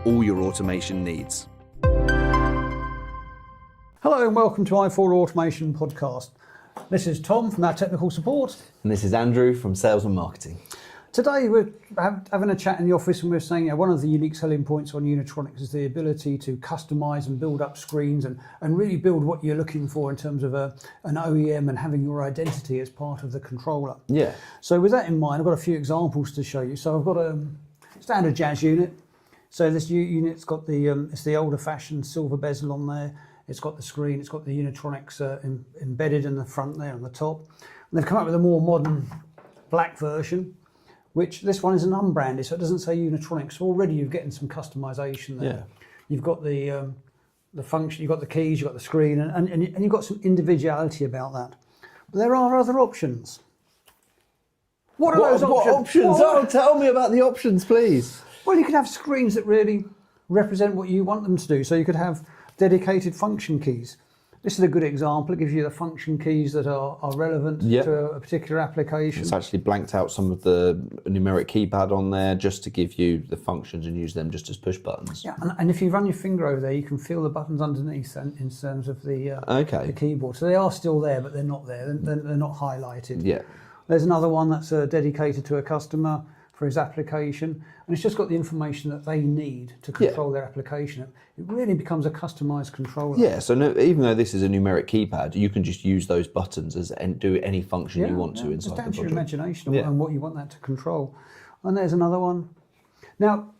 all your automation needs. Hello and welcome to i4 Automation Podcast. This is Tom from our technical support. And this is Andrew from Sales and Marketing. Today we're having a chat in the office and we're saying one of the unique selling points on Unitronics is the ability to customise and build up screens and really build what you're looking for in terms of an OEM and having your identity as part of the controller. Yeah. So with that in mind, I've got a few examples to show you. So I've got a standard Jazz unit. So this unit's got it's the older fashioned silver bezel on there. It's got the screen, it's got the Unitronics embedded in the front there on the top. And they've come up with a more modern black version, which this one is an unbranded, so it doesn't say Unitronics. So already you're getting some customization there. Yeah. You've got the function, you've got the keys, you've got the screen, and you've got some individuality about that. But there are other options. What are those options? What options? Oh, tell me about the options, please. Well, you can have screens that really represent what you want them to do. So you could have dedicated function keys. This is a good example. It gives you the function keys that are relevant to a particular application. It's actually blanked out some of the numeric keypad on there just to give you the functions and use them just as push buttons. Yeah, and if you run your finger over there, you can feel the buttons underneath in terms of the keyboard. So they are still there, but they're not there. They're not highlighted. Yeah. There's another one that's dedicated to a customer for his application, and it's just got the information that they need to control their application. It really becomes a customized controller. Yeah, so even though this is a numeric keypad, you can just use those buttons and do any function you want to inside the project. It's down to your imagination and what you want that to control. And there's another one. Now,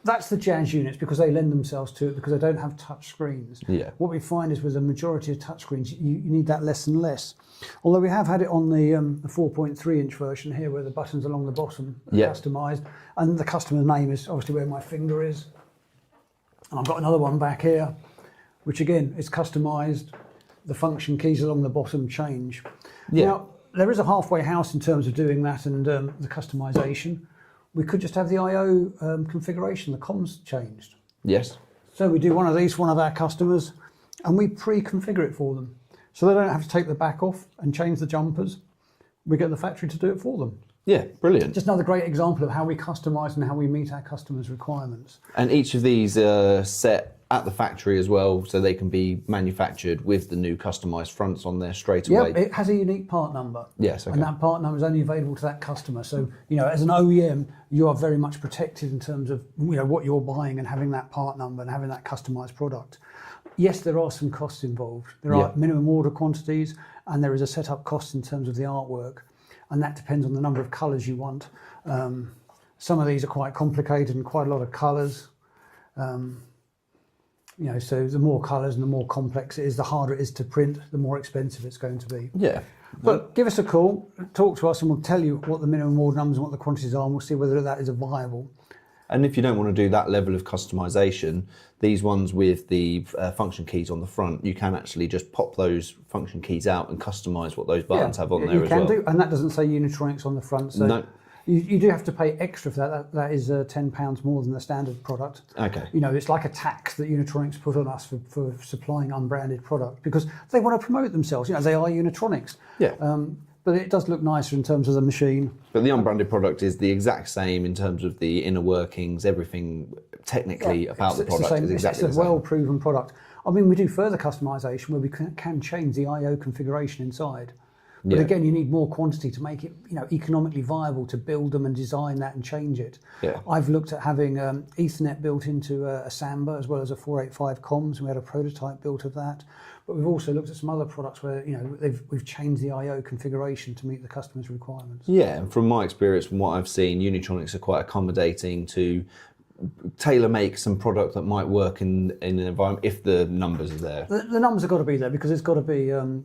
that's the Jazz units because they lend themselves to it because they don't have touch screens. Yeah. What we find is with the majority of touch screens, you need that less and less. Although we have had it on the 4.3 inch version here where the buttons along the bottom are customised, and the customer's name is obviously where my finger is. And I've got another one back here, which again is customised. The function keys along the bottom change. Yeah. Now, there is a halfway house in terms of doing that and the customisation. We could just have the I/O configuration, the comms changed. Yes. So we do one of these for one of our customers and we pre-configure it for them. So they don't have to take the back off and change the jumpers. We get the factory to do it for them. Yeah, brilliant. Just another great example of how we customise and how we meet our customers' requirements. And each of these are set at the factory as well, so they can be manufactured with the new customised fronts on there straight away. Yeah, it has a unique part number. Yes, okay. And that part number is only available to that customer. So, as an OEM, you are very much protected in terms of what you're buying and having that part number and having that customised product. Yes, there are some costs involved. There are minimum order quantities and there is a setup cost in terms of the artwork. And that depends on the number of colours you want. Some of these are quite complicated and quite a lot of colours. So the more colours and the more complex it is, the harder it is to print, the more expensive it's going to be. Yeah. But give us a call, talk to us and we'll tell you what the minimum order numbers and what the quantities are and we'll see whether that is viable. And if you don't want to do that level of customisation, these ones with the function keys on the front, you can actually just pop those function keys out and customise what those buttons have on there as well. You can do, and that doesn't say Unitronics on the front. So no. You do have to pay extra for that. That is £10 more than the standard product. Okay. It's like a tax that Unitronics put on us for supplying unbranded product because they want to promote themselves. They are Unitronics. Yeah. But it does look nicer in terms of the machine. But the unbranded product is the exact same in terms of the inner workings, everything technically about the product is exactly the same. It's a well-proven product. I mean, we do further customization where we can change the I/O configuration inside. But again, you need more quantity to make it, economically viable to build them and design that and change it. Yeah. I've looked at having Ethernet built into a Samba as well as a 485 comms, and we had a prototype built of that. But we've also looked at some other products where we've changed the I/O configuration to meet the customer's requirements. Yeah, and from my experience, from what I've seen, Unitronics are quite accommodating to tailor-make some product that might work in an environment if the numbers are there. The numbers have got to be there because it's got to be a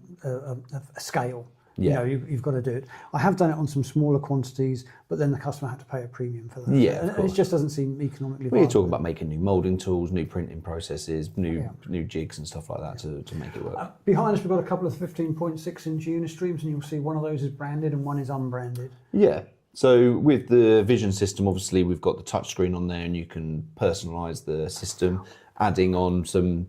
scale. Yeah. You've got to do it. I have done it on some smaller quantities, but then the customer had to pay a premium for that. Yeah, and it just doesn't seem economically viable. Well, you're talking about making new moulding tools, new printing processes, new jigs and stuff like that to make it work. Behind us, we've got a couple of 15.6 inch Unistreams, and you'll see one of those is branded and one is unbranded. Yeah. So with the vision system, obviously we've got the touchscreen on there, and you can personalise the system. Adding on some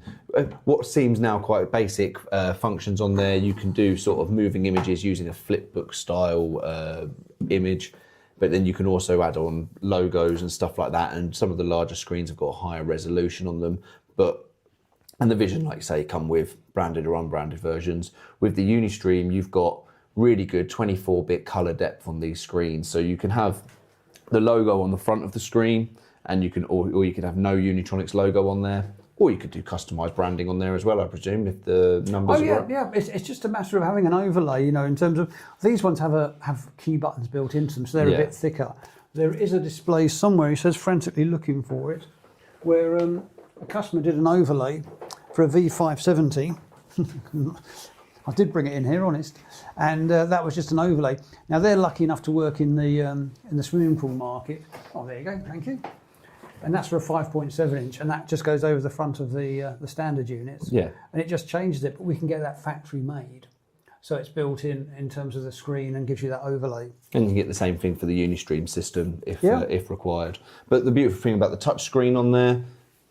what seems now quite basic functions on there. You can do sort of moving images using a flipbook style image. But then you can also add on logos and stuff like that. And some of the larger screens have got a higher resolution on them. And the Vision, like you say, come with branded or unbranded versions. With the Unistream, you've got really good 24-bit color depth on these screens. So you can have the logo on the front of the screen, and you can, or you could have no Unitronics logo on there, or you could do customized branding on there as well, I presume, if the numbers are right. Yeah. It's just a matter of having an overlay, in terms of these ones have key buttons built into them, so they're a bit thicker. There is a display somewhere, he says frantically looking for it, where a customer did an overlay for a V570. I did bring it in here, honest, and that was just an overlay. Now they're lucky enough to work in the swimming pool market. Oh, there you go, thank you. And that's for a 5.7 inch, and that just goes over the front of the standard units. Yeah. And it just changes it, but we can get that factory made. So it's built in terms of the screen and gives you that overlay. And you can get the same thing for the Unistream system if required. But the beautiful thing about the touch screen on there,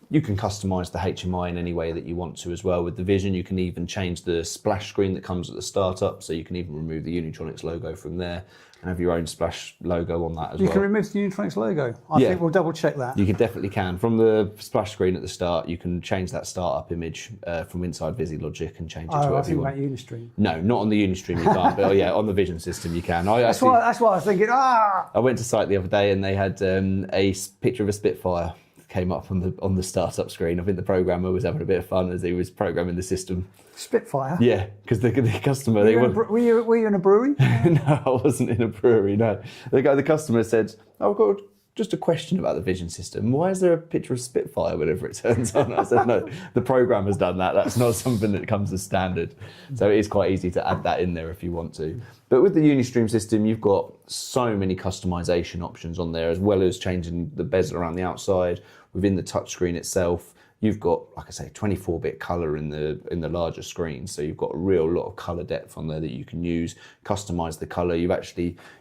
you can customize the HMI in any way that you want to as well. With the Vision, you can even change the splash screen that comes at the startup, so you can even remove the Unitronics logo from there and have your own splash logo on that as well. You can remove the Unitronics logo. I think we'll double check that. You definitely can. From the splash screen at the start, you can change that startup image from inside VisiLogic and change it to whatever you want. I think about Unistream. No, not on the Unistream you can't, but on the Vision system you can. That's why I was thinking, I went to site the other day and they had a picture of a Spitfire came up on the startup screen. I think the programmer was having a bit of fun as he was programming the system. Spitfire? Yeah, because the customer... Were you in a brewery? No, I wasn't in a brewery, no. The customer said, "Oh, I've got just a question about the Vision system. Why is there a picture of Spitfire whenever it turns on?" I said, "No, the programmer's done that. That's not something that comes as standard." So it is quite easy to add that in there if you want to. But with the Unistream system, you've got so many customization options on there, as well as changing the bezel around the outside. Within the touchscreen itself, you've got, like I say, 24-bit color in the larger screen. So you've got a real lot of color depth on there that you can use, customize the color. You've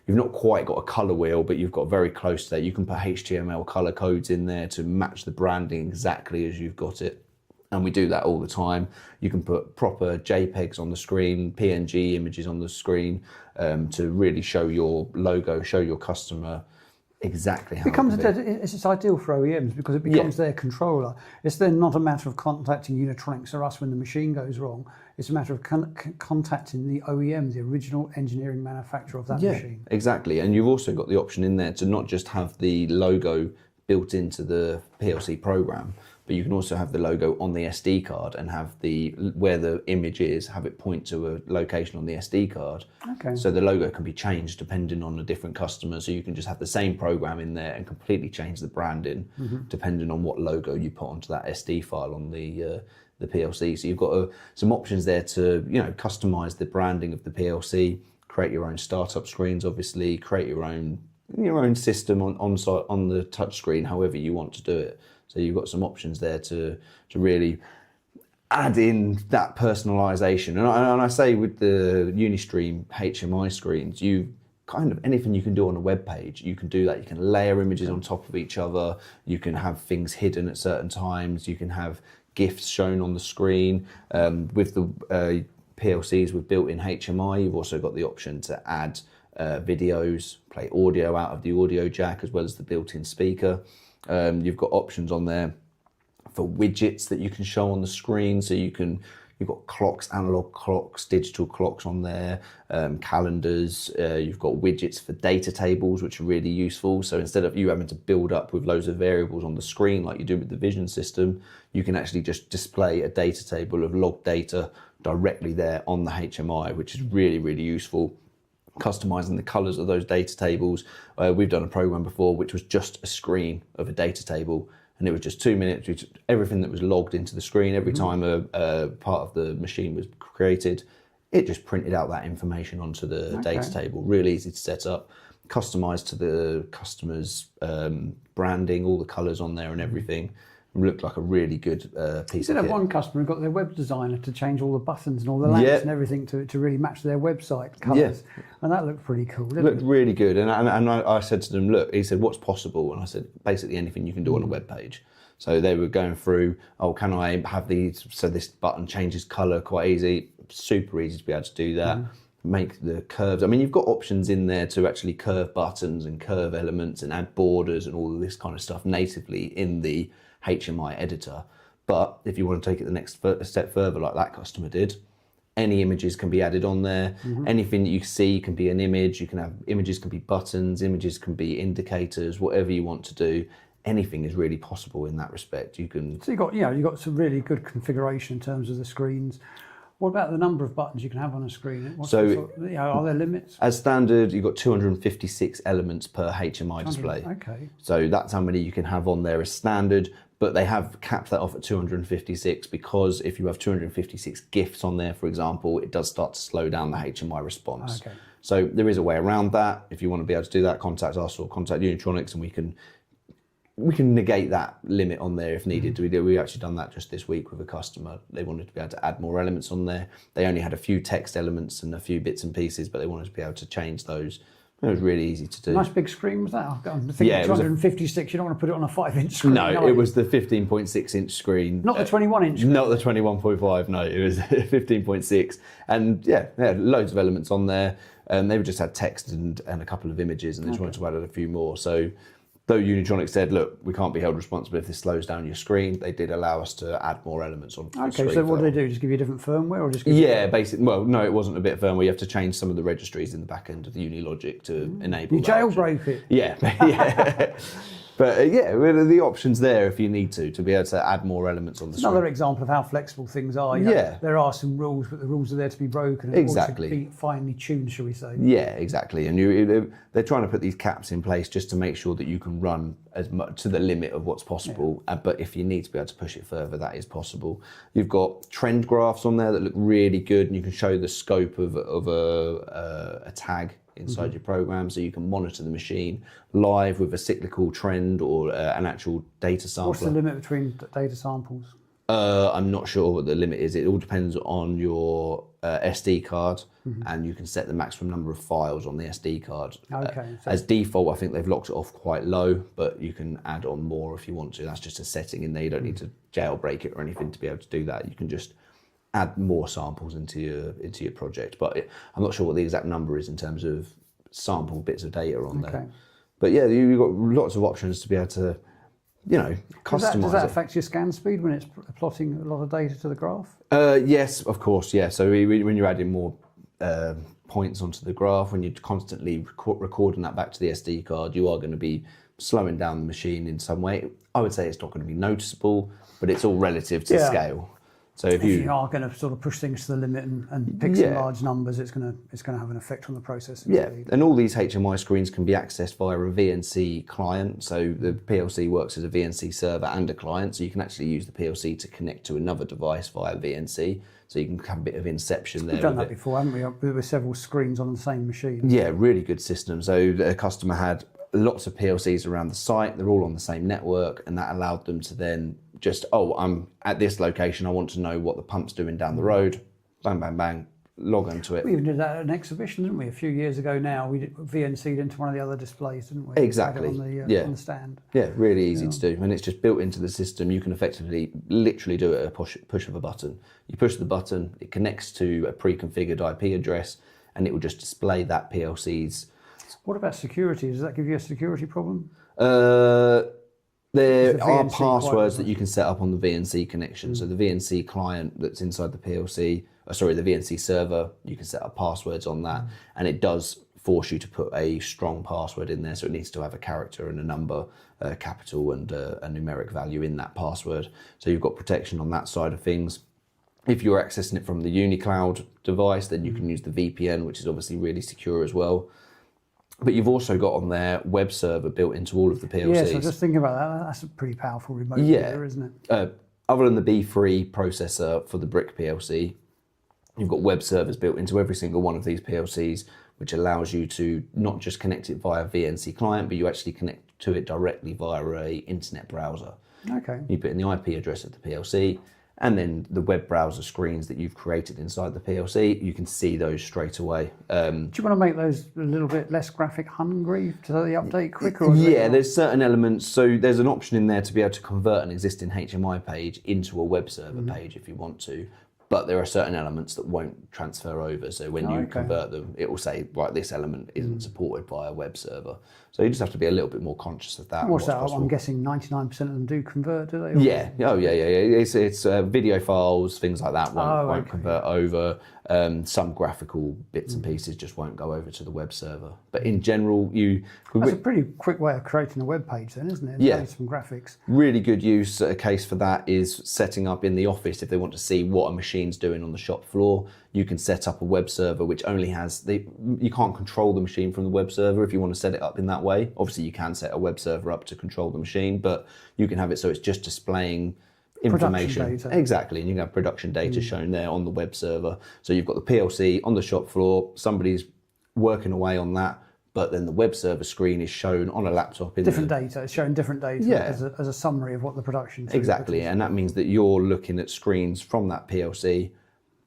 not quite got a color wheel, but you've got very close to that. You can put HTML color codes in there to match the branding exactly as you've got it. And we do that all the time. You can put proper JPEGs on the screen, PNG images on the screen to really show your logo, show your customer exactly how it's ideal for OEMs because it becomes their controller. It's then not a matter of contacting Unitronics or us when the machine goes wrong. It's a matter of contacting the OEM, the original engineering manufacturer of that machine. Exactly. And you've also got the option in there to not just have the logo built into the PLC program, but you can also have the logo on the SD card and have where the image is, have it point to a location on the SD card. Okay. So the logo can be changed depending on a different customer. So you can just have the same program in there and completely change the branding depending on what logo you put onto that SD file on the PLC. So you've got some options there to customize the branding of the PLC, create your own startup screens, obviously, create your own system on the touch screen, however you want to do it. So you've got some options there to really add in that personalisation. And I say with the Unistream HMI screens, anything you can do on a web page, you can do that. You can layer images on top of each other. You can have things hidden at certain times. You can have GIFs shown on the screen. With the PLCs with built-in HMI, you've also got the option to add videos, play audio out of the audio jack, as well as the built-in speaker. You've got options on there for widgets that you can show on the screen. So you've got clocks, analog clocks, digital clocks on there, calendars. You've got widgets for data tables, which are really useful. So instead of you having to build up with loads of variables on the screen like you do with the Vision system, you can actually just display a data table of log data directly there on the HMI, which is really, really useful. Customizing the colors of those data tables. We've done a program before which was just a screen of a data table, and it was just 2 minutes, everything that was logged into the screen every time a part of the machine was created, it just printed out that information onto the data table. Really easy to set up, customized to the customer's branding, all the colors on there and everything. Looked like a really good piece of kit. One customer who got their web designer to change all the buttons and all the lamps and everything to really match their website colours. And that looked pretty cool, didn't it? Looked really good. And I said to them, look, he said, what's possible? And I said, basically anything you can do on a web page. So they were going through, can I have these, so this button changes colour quite easy, super easy to be able to do that. make the curves. I mean, you've got options in there to actually curve buttons and curve elements and add borders and all of this kind of stuff natively in the HMI editor. But if you want to take it the next step further, like that customer did, any images can be added on there. Anything that you see can be an image. You can have images, can be buttons, images can be indicators, whatever you want to do. Anything is really possible in that respect. You can. So you've got some really good configuration in terms of the screens. What about the number of buttons you can have on a screen? Are there limits? As standard, you've got 256 elements per HMI display. Okay. So that's how many you can have on there as standard, but they have capped that off at 256 because if you have 256 GIFs on there, for example, it does start to slow down the HMI response. Okay. So there is a way around that. If you want to be able to do that, contact us or contact Unitronics and we can negate that limit on there if needed. We actually done that just this week with a customer. They wanted to be able to add more elements on there. They only had a few text elements and a few bits and pieces, but they wanted to be able to change those. It was really easy to do. Nice big screen was that? I'm thinking 256. You don't want to put it on a 5-inch screen. No, it was the 15.6-inch screen. Not the 21-inch. Not the 21.5. No, it was 15.6. And yeah, they had loads of elements on there. They just had text and a couple of images, and they just wanted to add a few more. So, though Unitronics said, look, we can't be held responsible if this slows down your screen, they did allow us to add more elements on the screen. Okay, so what do they do? Just give you a different firmware or just give basically. Well, no, it wasn't a bit of firmware. You have to change some of the registries in the back end of the Unilogic to enable you jailbreak it. Yeah, yeah. But the options there if you need to be able to add more elements on the screen. Another example of how flexible things are. There are some rules, but the rules are there to be broken and exactly. also be finely tuned, shall we say. Yeah, exactly. And they're trying to put these caps in place just to make sure that you can run as much to the limit of what's possible. Yeah. But if you need to be able to push it further, that is possible. You've got trend graphs on there that look really good, and you can show the scope of a tag inside your program, so you can monitor the machine live with a cyclical trend or an actual data sample. What's the limit between data samples? I'm not sure what the limit is. It all depends on your SD card, and you can set the maximum number of files on the SD card. Okay. As default, I think they've locked it off quite low, but you can add on more if you want to. That's just a setting in there. You don't need to jailbreak it or anything to be able to do that. You can just add more samples into your project, but I'm not sure what the exact number is in terms of sample bits of data on there. But yeah, you've got lots of options to be able to, customize. Does that affect your scan speed when it's plotting a lot of data to the graph? Yes, of course, yeah. So when you're adding more points onto the graph, when you're constantly recording that back to the SD card, you are going to be slowing down the machine in some way. I would say it's not going to be noticeable, but it's all relative to scale. So if you are going to sort of push things to the limit and pick some large numbers, it's going to have an effect on the processing speed. And all these HMI screens can be accessed via a VNC client. So the PLC works as a VNC server and a client, so you can actually use the PLC to connect to another device via VNC. So you can have a bit of inception there. We've done that before, haven't we? With several screens on the same machine. Yeah, really good system. So the customer had lots of PLCs around the site. They're all on the same network, and that allowed them to then just, I'm at this location, I want to know what the pump's doing down the road. Bang, bang, bang, log onto it. We even did that at an exhibition, didn't we? A few years ago now, we VNC'd into one of the other displays, didn't we? Exactly. On the stand. Yeah, really easy to do. And it's just built into the system. You can effectively literally do it at a push of a button. You push the button, it connects to a pre-configured IP address, and it will just display that PLC's. What about security? Does that give you a security problem? There are passwords that you can set up on the VNC connection. So the VNC client that's inside the PLC, the VNC server, you can set up passwords on that, and it does force you to put a strong password in there. So it needs to have a character and a number, capital and a numeric value in that password. So you've got protection on that side of things. If you're accessing it from the UniCloud device, then you can use the VPN, which is obviously really secure as well. But you've also got on there web server built into all of the PLCs. Yeah, so just thinking about that, that's a pretty powerful remote reader, isn't it? Other than the B3 processor for the Brick PLC, you've got web servers built into every single one of these PLCs, which allows you to not just connect it via VNC client, but you actually connect to it directly via a internet browser. Okay. You put in the IP address of the PLC, and then the web browser screens that you've created inside the PLC, you can see those straight away. Do you want to make those a little bit less graphic hungry to the update quicker? There's certain elements. So there's an option in there to be able to convert an existing HMI page into a web server page if you want to. but there are certain elements that won't transfer over. So when you convert them, it will say, right, this element isn't supported by a web server. So you just have to be a little bit more conscious of that. What's that? I'm guessing 99% of them do convert, do they? Yeah. Oh, yeah. It's video files, things like that won't convert over. Some graphical bits and pieces just won't go over to the web server. But in general, that's a pretty quick way of creating a web page, then, isn't it? Yeah. Some graphics. Really good use case for that is setting up in the office if they want to see what a machine's doing on the shop floor. You can set up a web server which only has you can't control the machine from the web server if you want to set it up in that way. Obviously, you can set a web server up to control the machine, but you can have it so it's just displaying information. Production data. Exactly, and you can have production data shown there on the web server. So you've got the PLC on the shop floor, somebody's working away on that, but then the web server screen is shown on a laptop. Different data, it's showing different data as a summary of what the production is. Exactly, and that means that you're looking at screens from that PLC,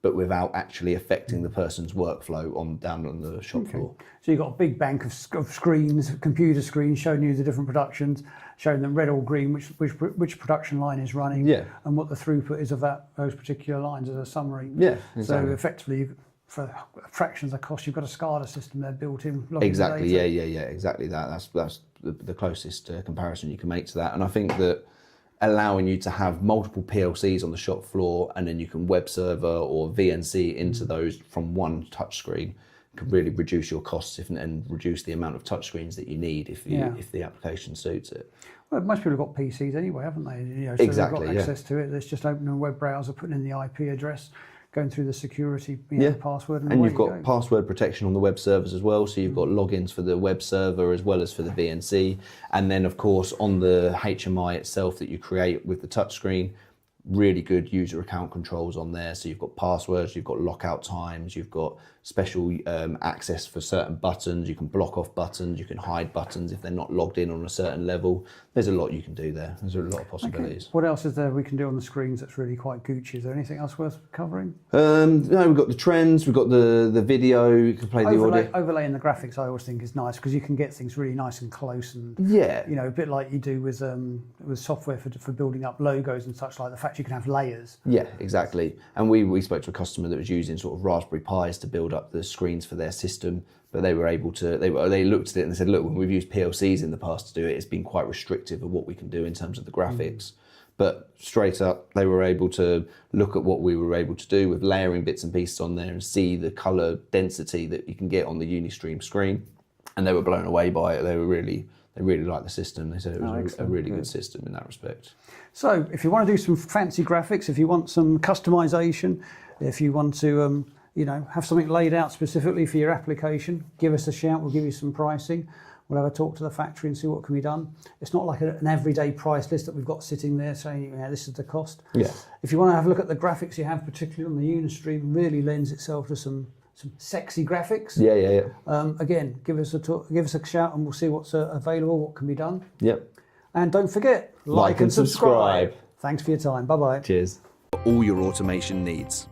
but without actually affecting the person's workflow down on the shop floor. So you've got a big bank of screens, computer screens, showing you the different productions, showing them red or green, which production line is running, and what the throughput is of those particular lines as a summary. Yeah, exactly. So effectively, for fractions of cost, you've got a SCADA system there built in. Exactly, yeah, exactly that. That's the closest comparison you can make to that. And I think that allowing you to have multiple PLCs on the shop floor, and then you can web server or VNC into those from one touchscreen, can really reduce your costs and reduce the amount of touchscreens that you need if the application suits it. Well, most people have got PCs anyway, haven't they? So exactly, they've got access to it. It's just opening a web browser, putting in the IP address, going through the security password, and you've got password protection on the web servers as well. So you've got logins for the web server as well as for the VNC, and then of course on the HMI itself that you create with the touchscreen, really good user account controls on there. So you've got passwords, you've got lockout times, you've got special access for certain buttons. You can block off buttons, you can hide buttons if they're not logged in on a certain level. There's a lot you can do there. There's a lot of possibilities. Okay. What else is there we can do on the screens that's really quite Gucci? Is there anything else worth covering? No, we've got the trends, we've got the video, you can play the audio. Overlaying the graphics I always think is nice because you can get things really nice and close and a bit like you do with software for building up logos and such, like the fact you can have layers. Yeah, exactly. And we spoke to a customer that was using sort of Raspberry Pis to build up the screens for their system, but they were able to, they looked at it and they said, look, when we've used PLCs in the past to do it, it's been quite restrictive of what we can do in terms of the graphics. But straight up, they were able to look at what we were able to do with layering bits and pieces on there and see the color density that you can get on the Unistream screen. And they were blown away by it. They really liked the system. They said it was a really good system in that respect. So if you want to do some fancy graphics, if you want some customization, if you want to have something laid out specifically for your application, give us a shout. We'll give you some pricing. We'll have a talk to the factory and see what can be done. It's not like an everyday price list that we've got sitting there saying, this is the cost. Yeah. If you want to have a look at the graphics you have, particularly on the Unistream, really lends itself to some sexy graphics. Yeah. Again, give us a shout and we'll see what's available, what can be done. Yep. And don't forget, like and subscribe. Thanks for your time. Bye-bye. Cheers. All your automation needs.